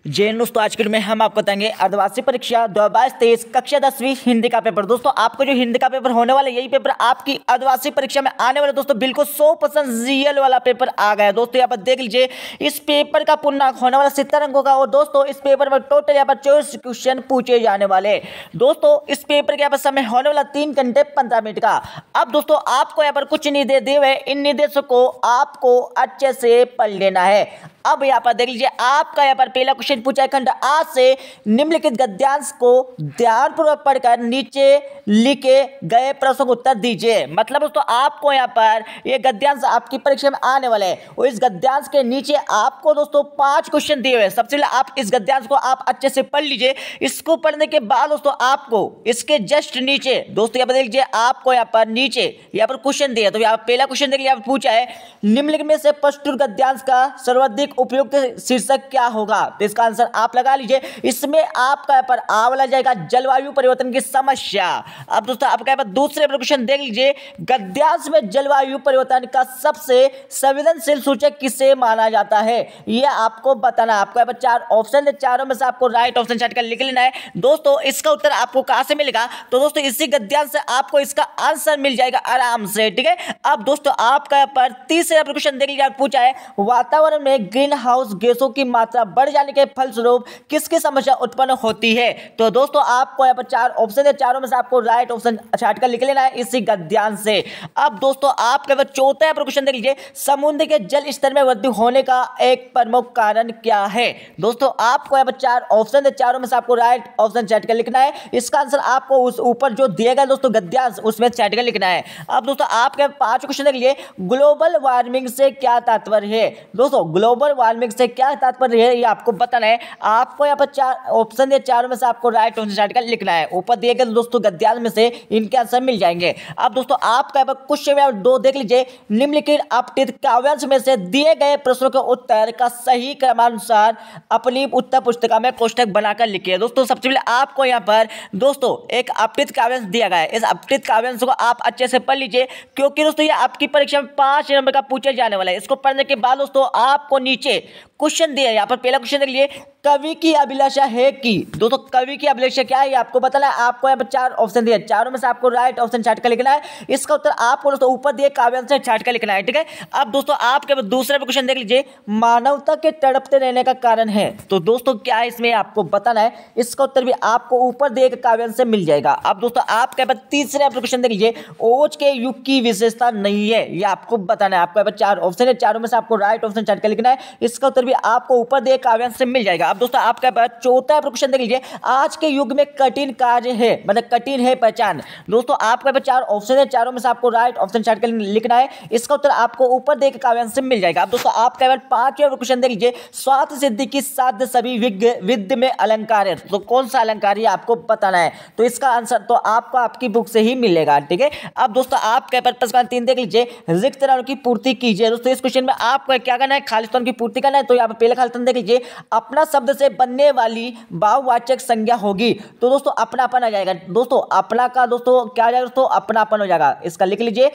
जय दोस्तों, आज के वीडियो में हम आपको बताएंगे अर्धवार्षिक परीक्षा 2022-23 कक्षा 10वीं हिंदी का पेपर। दोस्तों आपको जो हिंदी का पेपर होने वाला है, यही पेपर आपकी अर्धवार्षिक परीक्षा में आने वाले दोस्तों बिल्कुल 100% रियल वाला पेपर आ गया है। दोस्तों यहाँ पर देख लीजिए, इस पेपर का पूर्णांक होने वाला 70 अंकों का। और दोस्तों इस पेपर में टोटल यहाँ पर 24 क्वेश्चन पूछे जाने वाले। दोस्तों इस पेपर के यहाँ पर समय होने वाला 3 घंटे 15 मिनट का। अब दोस्तों आपको यहाँ पर कुछ निर्देश दिए हुए, इन निर्देशों को आपको अच्छे से पढ़ लेना है। अब यहाँ पर देख लीजिए, आपका यहाँ पर पहला क्वेश्चन पूछा है, खंड 8 से निम्नलिखित गद्यांश को ध्यानपूर्वक पढ़कर नीचे लिखे गए प्रश्नों को उत्तर दीजिए। मतलब दोस्तों आपको यहाँ पर ये गद्यांश आपकी परीक्षा में आने वाले हैं और इस गद्यांश के नीचे आपको दोस्तों 5 क्वेश्चन दिए हुए हैं। सबसे पहले आप इस गद्यांश को आप अच्छे से पढ़ लीजिए। इसको पढ़ने के बाद दोस्तों आपको इसके जस्ट नीचे दोस्तों यहाँ पर देख लीजिए, आपको यहाँ पर नीचे यहाँ पर क्वेश्चन दिया। तो यहाँ पहला क्वेश्चन देखिए, यहाँ पर पूछा है, निम्नलिखित में से प्रस्तुत गद्यांश का सर्वाधिक उपयुक्त शीर्षक क्या होगा? तो इसका आंसर आप लगा लीजिए। इसमें आपका यहाँ पर आ वाला जाएगा जलवायु परिवर्तन की समस्या। अब दोस्तों आपका यहाँ पर दूसरे क्वेश्चन देख लीजिए, गद्यांश में जलवायु परिवर्तन का सबसे संवेदनशील सूचक किसे माना जाता है? यह आपको बताना है। आपको यहाँ पर 4 ऑप्शन है, चारों में से आपको राइट ऑप्शन चेक कर लिख लेना है। दोस्तों इसका उत्तर आपको कहां से मिलेगा? तो दोस्तों इसी गद्यांश से आपको इसका आंसर मिल जाएगा आराम से, ठीक है। अब दोस्तों आपका यहाँ पर तीसरा क्वेश्चन देख लीजिए, पूछा है, वातावरण में ग्रीन हाउस गैसों की मात्रा बढ़ जाने के फलस्वरूप किसकी समस्या उत्पन्न होती है? तो दोस्तों आपको यहाँ पर 4 ऑप्शन है, चारों में से आपको राइट ऑप्शन छाट कर लिख लेना है इसी गद्यांश से। अब दोस्तों आपके पास चौथा क्वेश्चन देख लीजिए, समुद्र के जल स्तर में वृद्धि होने का एक प्रमुख कारण क्या है? दोस्तों आपको यहाँ पर 4 ऑप्शन है, चारों में से आपको राइट ऑप्शन छाट कर लिखना है। इसका आंसर आपको उस ऊपर जो दिया गया दोस्तों गद्यांश, उसमें छाट कर लिखना है। अब दोस्तों आपके 5 क्वेश्चन देख लीजिए, ग्लोबल वार्मिंग से क्या तात्पर्य है? दोस्तों ग्लोबल वार्मिंग से क्या तात्पर्य है ये आपको बताना है। आपको यहाँ पर 4 ऑप्शन है, चारों में से आपको राइट ऑप्शन स्टार्ट कर लिखना है। ऊपर दिए गए दोस्तों गद्यांश में से इनके आंसर मिल जाएंगे। अब दोस्तों आपका यहाँ पर क्वेश्चन 2 देख लीजिए, निम्नलिखित अपठित काव्यांश में से दिए गए प्रश्नों के उत्तर का सही क्रमानुसार अपनी उत्तर पुस्तिका में कोष्ठक बनाकर लिखिए। दोस्तों सबसे पहले आपको यहाँ पर दोस्तों एक अपठित काव्यांश दिया गया है। इस अपठित काव्यांश को आप अच्छे से पढ़ लीजिए, क्योंकि दोस्तों ये आपकी परीक्षा में 5 नंबर का पूछा जाने वाला है। इसको पढ़ने के बाद दोस्तों आपको नीचे क्वेश्चन दिया है। यहाँ पर पहला क्वेश्चन देख लिए, कवि की अभिलाषा है कि? दोस्तों कवि की अभिलाषा क्या है ये आपको बताना है। आपको यहाँ पर 4 ऑप्शन दिए, चारों में से आपको राइट ऑप्शन छाट कर लिखना है। इसका उत्तर आपको दोस्तों ऊपर दिए काव्यांश से छाट कर लिखना है, ठीक है। अब दोस्तों आपके दूसरा क्वेश्चन देख लीजिए, मानवता के तड़पते रहने का कारण है। तो दोस्तों क्या है इसमें आपको बताना है। इसका उत्तर भी आपको ऊपर दिए काव्यांश से मिल जाएगा। अब दोस्तों आपके पास तीसरा क्वेश्चन देख लीजिए, ओज के युग की विशेषता नहीं है, ये आपको बताना है। आपको यहाँ पर 4 ऑप्शन है, चारों में से आपको राइट ऑप्शन छाट कर लिखना है। इसका उत्तर भी आपको ऊपर दिए काव्यांश से मिल जाएगा। अब दोस्तों आपके पास चौथा क्वेश्चन देख लीजिए, आज के युग में कठिन कार्य है, मतलब कठिन है पहचान। दोस्तों आपके पास 4 ऑप्शन है, चारों में से आपको राइट ऑप्शन छाट कर लिखना है। इसका उत्तर आपको ऊपर दिए काव्यांश से मिल जाएगा। अब दोस्तों आपके पास 5वां क्वेश्चन देख लीजिए, स्वार्थ सिद्धि की साध्य सभी विद्य में अलंकार है। तो कौन सा अलंकार है आपको बताना है। तो इसका आंसर तो आपको आपकी बुक से ही मिलेगा, ठीक है। अब दोस्तों आपके पास प्रश्न 3 देख लीजिए, रिक्त स्थानों की पूर्ति कीजिए। दोस्तों इस क्वेश्चन में आपको क्या करना है, खाली स्थान की पूर्ति करना है। तो यहाँ पर पहले खाली स्थान देख लीजिए, अपना शब्द से बनने वाली भाववाचक संज्ञा होगी। तो दोस्तों अपनापन आ जाएगा। दोस्तों अपना का दोस्तों क्या आ जाएगा, दोस्तों अपनापन हो जाएगा। इसका लिख लीजिए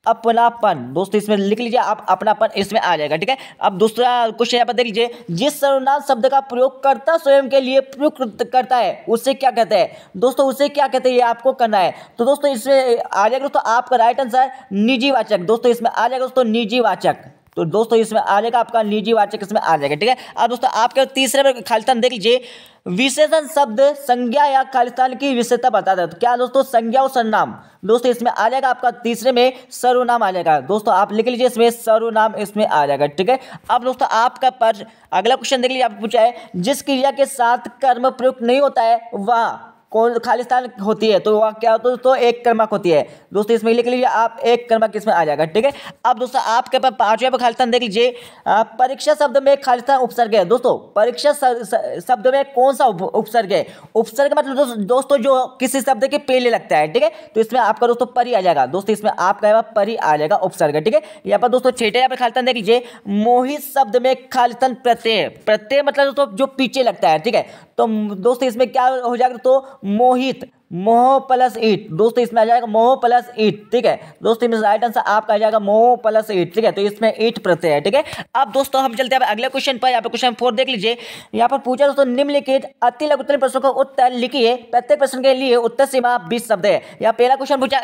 अपनापन। दोस्तों इसमें लिख लीजिए आप अपनापन, इसमें आ जाएगा, ठीक है। अब दूसरा क्वेश्चन यहाँ पर देख लीजिए, जिस सर्वनाम शब्द का प्रयोग करता स्वयं के लिए प्रयुक्त करता है उसे क्या कहते हैं? दोस्तों उसे क्या कहते हैं ये आपको करना है। तो दोस्तों इसमें आ जाएगा दोस्तों आपका राइट आंसर निजीवाचक। दोस्तों इसमें आ जाएगा दोस्तों निजीवाचक। तो दोस्तों इसमें आ जाएगा आपका निजीवाचक, इसमें आ जाएगा, ठीक है। अब दोस्तों आपके तीसरे खालिस्तान देख लीजिए, विशेषण शब्द संज्ञा या खालिस्तान की विशेषता बताता है। तो क्या दोस्तों संज्ञा और सर्वनाम। दोस्तों इसमें आ जाएगा आपका तीसरे में सर्वनाम आ जाएगा। दोस्तों आप लिख लीजिए इसमें सर्वनाम, इसमें आ जाएगा, ठीक है। अब दोस्तों आपका पर अगला क्वेश्चन देख लीजिए, आप पूछा है, जिस क्रिया के साथ कर्म प्रयुक्त नहीं होता है वह कौन खालिस्तान होती है? तो वह क्या होता है? तो एक कर्मक होती है। दोस्तों इसमें लिख लीजिए आप एक कर्मक, इसमें आ जाएगा, ठीक है। अब दोस्तों आपके पास 5वां खालिस्तान देख लीजिए, परीक्षा शब्द में खालिस्तान उपसर्ग है। दोस्तों परीक्षा शब्द में कौन सा उपसर्ग है? उपसर्ग मतलब दोस्तों जो किसी शब्द के पहले लगता है, ठीक है। तो इसमें आपका दोस्तों परी आ जाएगा। दोस्तों इसमें आपका परी आ जाएगा, उपसर्ग, ठीक है। यहाँ पर दोस्तों 6वां खालिस्तान देख लीजिए, मोहित शब्द में खालिस्तान प्रत्यय मतलब दोस्तों जो पीछे लगता है, ठीक है। तो दोस्तों इसमें क्या हो जाएगा, तो मोहित मोह प्लस ईट। दोस्तों इसमें आ जाएगा मोह प्लस ईट, ठीक है दोस्तों, इसमें राइट आंसर आपका आ जाएगा मोह प्लस ईट, ठीक है, तो इसमें ईट प्रत्यय है, ठीक है। अब दोस्तों हम चलते हैं अगले क्वेश्चन पर। यहाँ पर क्वेश्चन 4 देख लीजिए। यहाँ पर पूछा दोस्तों, निम्नलिखित अति लघु उत्तरीय प्रश्नों का उत्तर लिखिए, प्रत्येक प्रश्न के लिए उत्तर सीमा 20 शब्द है। यहाँ पहला क्वेश्चन पूछा,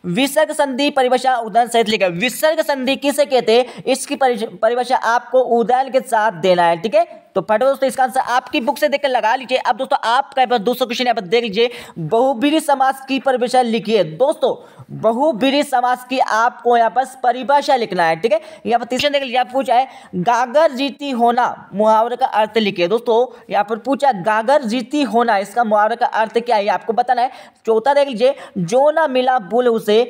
विसर्ग संधि परिभाषा उदाहरण सहित लिखा। विसर्ग संधि किसे कहते हैं, इसकी परिभाषा आपको उदाहरण के साथ देना है, ठीक है। तो फटाफट दोस्तों इसका आंसर आपकी बुक से देखकर लगा लीजिए। अब दोस्तों आपका पास दूसरा क्वेश्चन यहाँ पर देख लीजिए, बहुब्रीहि समास की परिभाषा लिखिए। दोस्तों बहुब्रीहि समास की आपको यहाँ पर परिभाषा लिखना है, ठीक है। यहाँ पर तीसरा देख लीजिए, आप पूछा है गागर जीती होना मुहावरे का अर्थ लिखिए। दोस्तों यहाँ पर पूछा गागर जीती होना, इसका मुहावरे का अर्थ क्या है आपको बताना है। चौथा देख लीजिए, जो ना मिला भूल उसे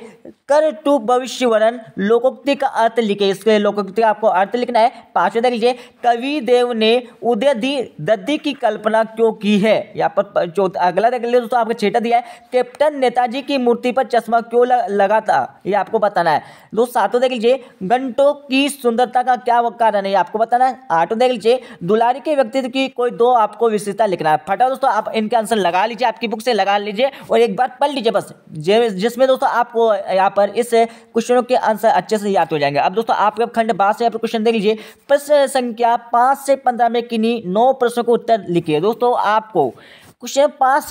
कर टू भविष्य वरण, लोकोक्ति का अर्थ लिखिए, इसके लोकोक्ति का आपको अर्थ लिखना है। पांचवा देख लीजिए, कवि देव ने उदय दद्दी की कल्पना क्यों की है। यहाँ पर अगला देख लीजिए दोस्तों, आपको छठा दिया है, कैप्टन नेताजी की मूर्ति पर चश्मा क्यों लगा था, ये आपको बताना है। दोस्तों सातों देख लीजिए, घंटों की सुंदरता का क्या कारण है, आपको बताना है। आठों देख लीजिए, दुलारी के व्यक्तित्व की कोई दो आपको विशेषता लिखना है। फटाफट दोस्तों आप इनके आंसर लगा लीजिए, आपकी बुक से लगा लीजिए और एक बार पढ़ लीजिए बस, जिसमें दोस्तों आपको यहाँ पर इस क्वेश्चनों के आंसर अच्छे से याद हो जाएंगे। अब दोस्तों आपके खंड 12 से यहाँ पर क्वेश्चन देख लीजिए, प्रश्न संख्या 5 से 15 में किन्हीं 9 प्रश्नों को उत्तर लिखिए। दोस्तों आपको क्वेश्चन 5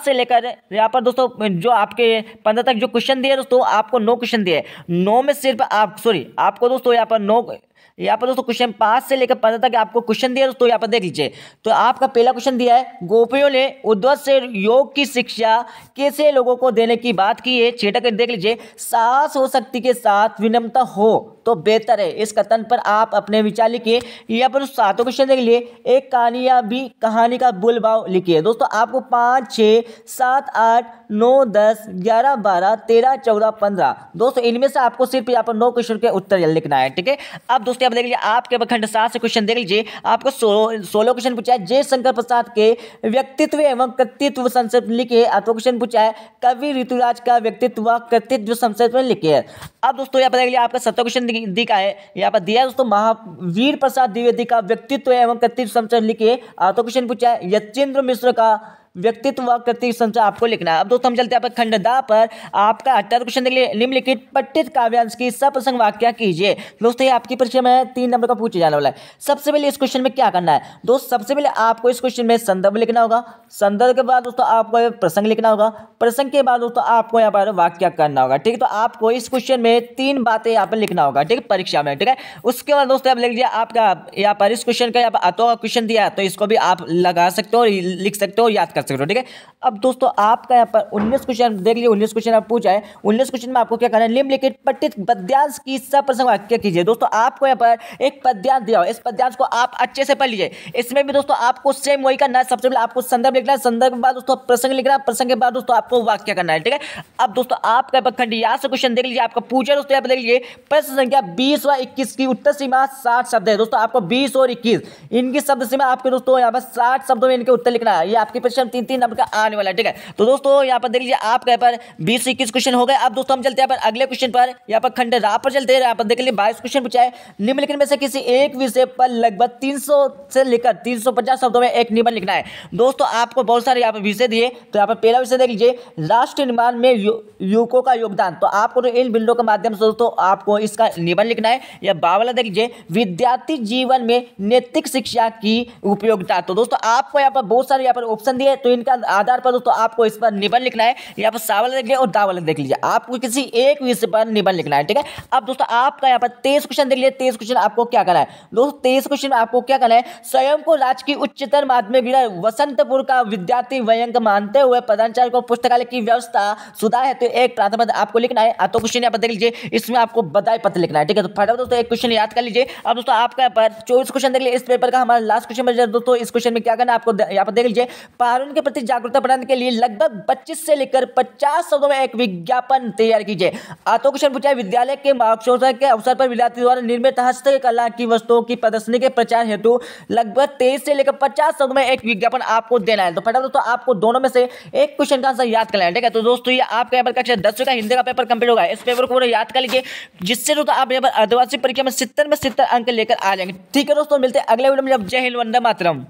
से लेकर यहाँ पर दोस्तों जो आपके 15 तक जो क्वेश्चन दिए दोस्तों, आपको 9 क्वेश्चन दिए, 9 में सिर्फ आपको दोस्तों यहाँ पर दोस्तों क्वेश्चन 5 से लेकर 15 तक आपको क्वेश्चन दिया दोस्तों। यहाँ पर देख लीजिए, तो आपका पहला क्वेश्चन दिया है, गोपियों ने उद्धव से योग की शिक्षा कैसे लोगों को देने की बात की है। छठा कर देख लीजिए, साहस हो शक्ति के साथ विनम्रता हो तो बेहतर है, इस कथन पर आप अपने विचार लिखिए। यहाँ पर सातों क्वेश्चन देख लीजिए, एक कहानी का मूल भाव लिखिए। दोस्तों आपको 5, 6, 7, 8, 9, 10, 11, 12, 13, 14, 15 दोस्तों इनमें से आपको सिर्फ यहाँ पर 9 क्वेश्चन के उत्तर लिखना है, ठीक है। अब दोस्तों आप देख लीजिए, आपके खंड 7 से क्वेश्चन देख लीजिए, आपको 16 क्वेश्चन पूछा है, जयशंकर प्रसाद के व्यक्तित्व एवं कृतित्व संक्षेप लिखिए। आपको क्वेश्चन पूछा है, कवि ऋतुराज का व्यक्तित्व व कृतित्व संक्षेप में लिखिए। अब दोस्तों यहाँ पर देख लीजिए, आपका 17 क्वेश्चन दिखा है, यहाँ पर दिया है दोस्तों, महावीर प्रसाद द्विवेदी का व्यक्तित्व एवं कृतित्व संक्षेप लिखिए। आपको क्वेश्चन पूछा है, यतीन्द्र मिश्र का व्यक्तित्व व कृतित्व संक्षेप आपको लिखना है। अब दोस्तों हम चलते हैं खंड 10 पर, आपका 18 क्वेश्चन देख लीजिए, निम्नलिखित पठित काव्यांश की सप्रसंग वाक्य कीजिए। दोस्तों ये आपकी परीक्षा में 3 नंबर का पूछे जाने वाला है। सबसे पहले इस क्वेश्चन में क्या करना है दोस्त, सबसे पहले आपको इस क्वेश्चन में संदर्भ लिखना होगा, संदर्भ के बाद दोस्तों आपको प्रसंग लिखना होगा, प्रसंग के बाद दोस्तों आपको यहाँ पर वाक्य करना होगा, ठीक है। तो आपको इस क्वेश्चन में 3 बातें यहाँ पर लिखना होगा, ठीक है, परीक्षा में, ठीक है। उसके बाद दोस्तों आप लिख लीजिए, आपका यहाँ पर इस क्वेश्चन का यहाँ पर अतो क्वेश्चन दिया है, तो इसको भी आप लगा सकते हो, लिख सकते हो, याद कर सकते हो, ठीक है। अब दोस्तों आपका यहाँ पर 19 क्वेश्चन देख लीजिए, 19 क्वेश्चन आप पूछा है, 19 क्वेश्चन में आपको क्या करना है, निम्नलिखित पठित पद्यांश की सप्रसंग वाक्य कीजिए। दोस्तों आपको यहाँ पर एक पद्यांश दिया हो, इस पद्यांश को आप अच्छे से पढ़ लीजिए। इसमें भी दोस्तों आपको सेम वही करना है, सबसे पहले आपको संदर्भ लिखना है, संदर्भ के बाद दोस्तों प्रसंग लिखना है, प्रसंग के बाद दोस्तों आपको वाक्य करना है, ठीक है। अब दोस्तों आपका खंड यहाँ से क्वेश्चन देख लीजिए, आपका पूछा दोस्तों यहाँ पर देख लीजिए, प्रश्न संख्या 20 व 21 की उत्तर सीमा 60 शब्द है। दोस्तों आपको 20 और 21 इनकी शब्द सीमा आपके दोस्तों यहाँ पर 60 शब्दों में इनके उत्तर लिखना है। ये आपकी परीक्षा में 3-3 नंबर का आने वाला है, ठीक है। तो दोस्तों यहाँ पर देख लीजिए, आपके यहाँ पर 20-21 क्वेश्चन हो गए। अब दोस्तों हम चलते हैं यहाँ पर अगले क्वेश्चन पर, यहाँ पर खंड रा पर चलते हैं। यहाँ पर देख लीजिए 22 क्वेश्चन पूछा है, निम्नलिखित में से किसी एक विषय पर लगभग 300 से लेकर 350 शब्दों में एक निबंध लिखना है। दोस्तों आपको बहुत सारे यहाँ पर विषय दिए, तो यहाँ पर पहला विषय देख लीजिए, राष्ट्र निर्माण में युवकों का योगदान, तो आपको तो इन बिंदुओं के माध्यम से दोस्तों आपको इसका निबंध लिखना है। या बावला देख लीजिए, विद्यार्थी जीवन में नैतिक शिक्षा की उपयोगिता, तो दोस्तों आपको यहाँ पर बहुत सारे यहाँ पर ऑप्शन दिए, तो इनका आधार पर दोस्तों आपको इस पर निबंध लिखना है। यहाँ पर सावल देख लीजिए और दावल देख लीजिए, आपको किसी एक विषय पर निबंध लिखना है, ठीक है। अब दोस्तों आपका यहाँ पर 23 क्वेश्चन देख लीजिए, 23 क्वेश्चन आपको क्या करना है दोस्तों, 23 क्वेश्चन आपको क्या करना है, स्वयं को राजकीय उच्चतर माध्यमिक विद्यालय वसंतपुर का विद्यार्थी वयंक मानते हुए प्रधानाचार्य को पुस्तकालय की व्यवस्था सुधार है, तो एक प्राथमिक आपको लिखना है। तो क्वेश्चन यहाँ पर देख लीजिए, इसमें आपको बधाई पत्र लिखना है, ठीक है। तो फटाफट दोस्तों एक क्वेश्चन याद कर लीजिए। अब दोस्तों आपका यहाँ पर 24 क्वेश्चन देख लीजिए, इस पेपर का हमारा लास्ट क्वेश्चन बचा दोस्तों। इस क्वेश्चन में क्या करना है आपको यहाँ पर देख लीजिए, पर्यावरण के प्रति जागरूकता बढ़ाने के लिए लगभग 25 से लेकर 50 शब्दों में एक विज्ञापन तैयार कीजिए। तो क्वेश्चन पूछा है, विद्यालय के महोत्सव के अवसर पर विद्यार्थी द्वारा निर्मित हस्तकला की वस्तुओं की प्रदर्शनी के प्रचार हेतु लगभग 23 से लेकर 50 शब्दों में एक विज्ञापन आपको देना है। तो फटाफट दोस्तों आपको दोनों में से एक क्वेश्चन का आंसर याद करना है, ठीक है। तो दोस्तों ये आपका यहाँ पर कक्षा 10 का हिंदी का पेपर कंप्लीट होगा। इस पेपर को याद कर लीजिए, जिससे दोस्तों आप यहाँ पर अर्धवार्षिक परीक्षा में 70 अंक लेकर आ जाएंगे, ठीक है दोस्तों। मिलते हैं अगले वीडियो में। जब जय हिंद, वंदे मातरम।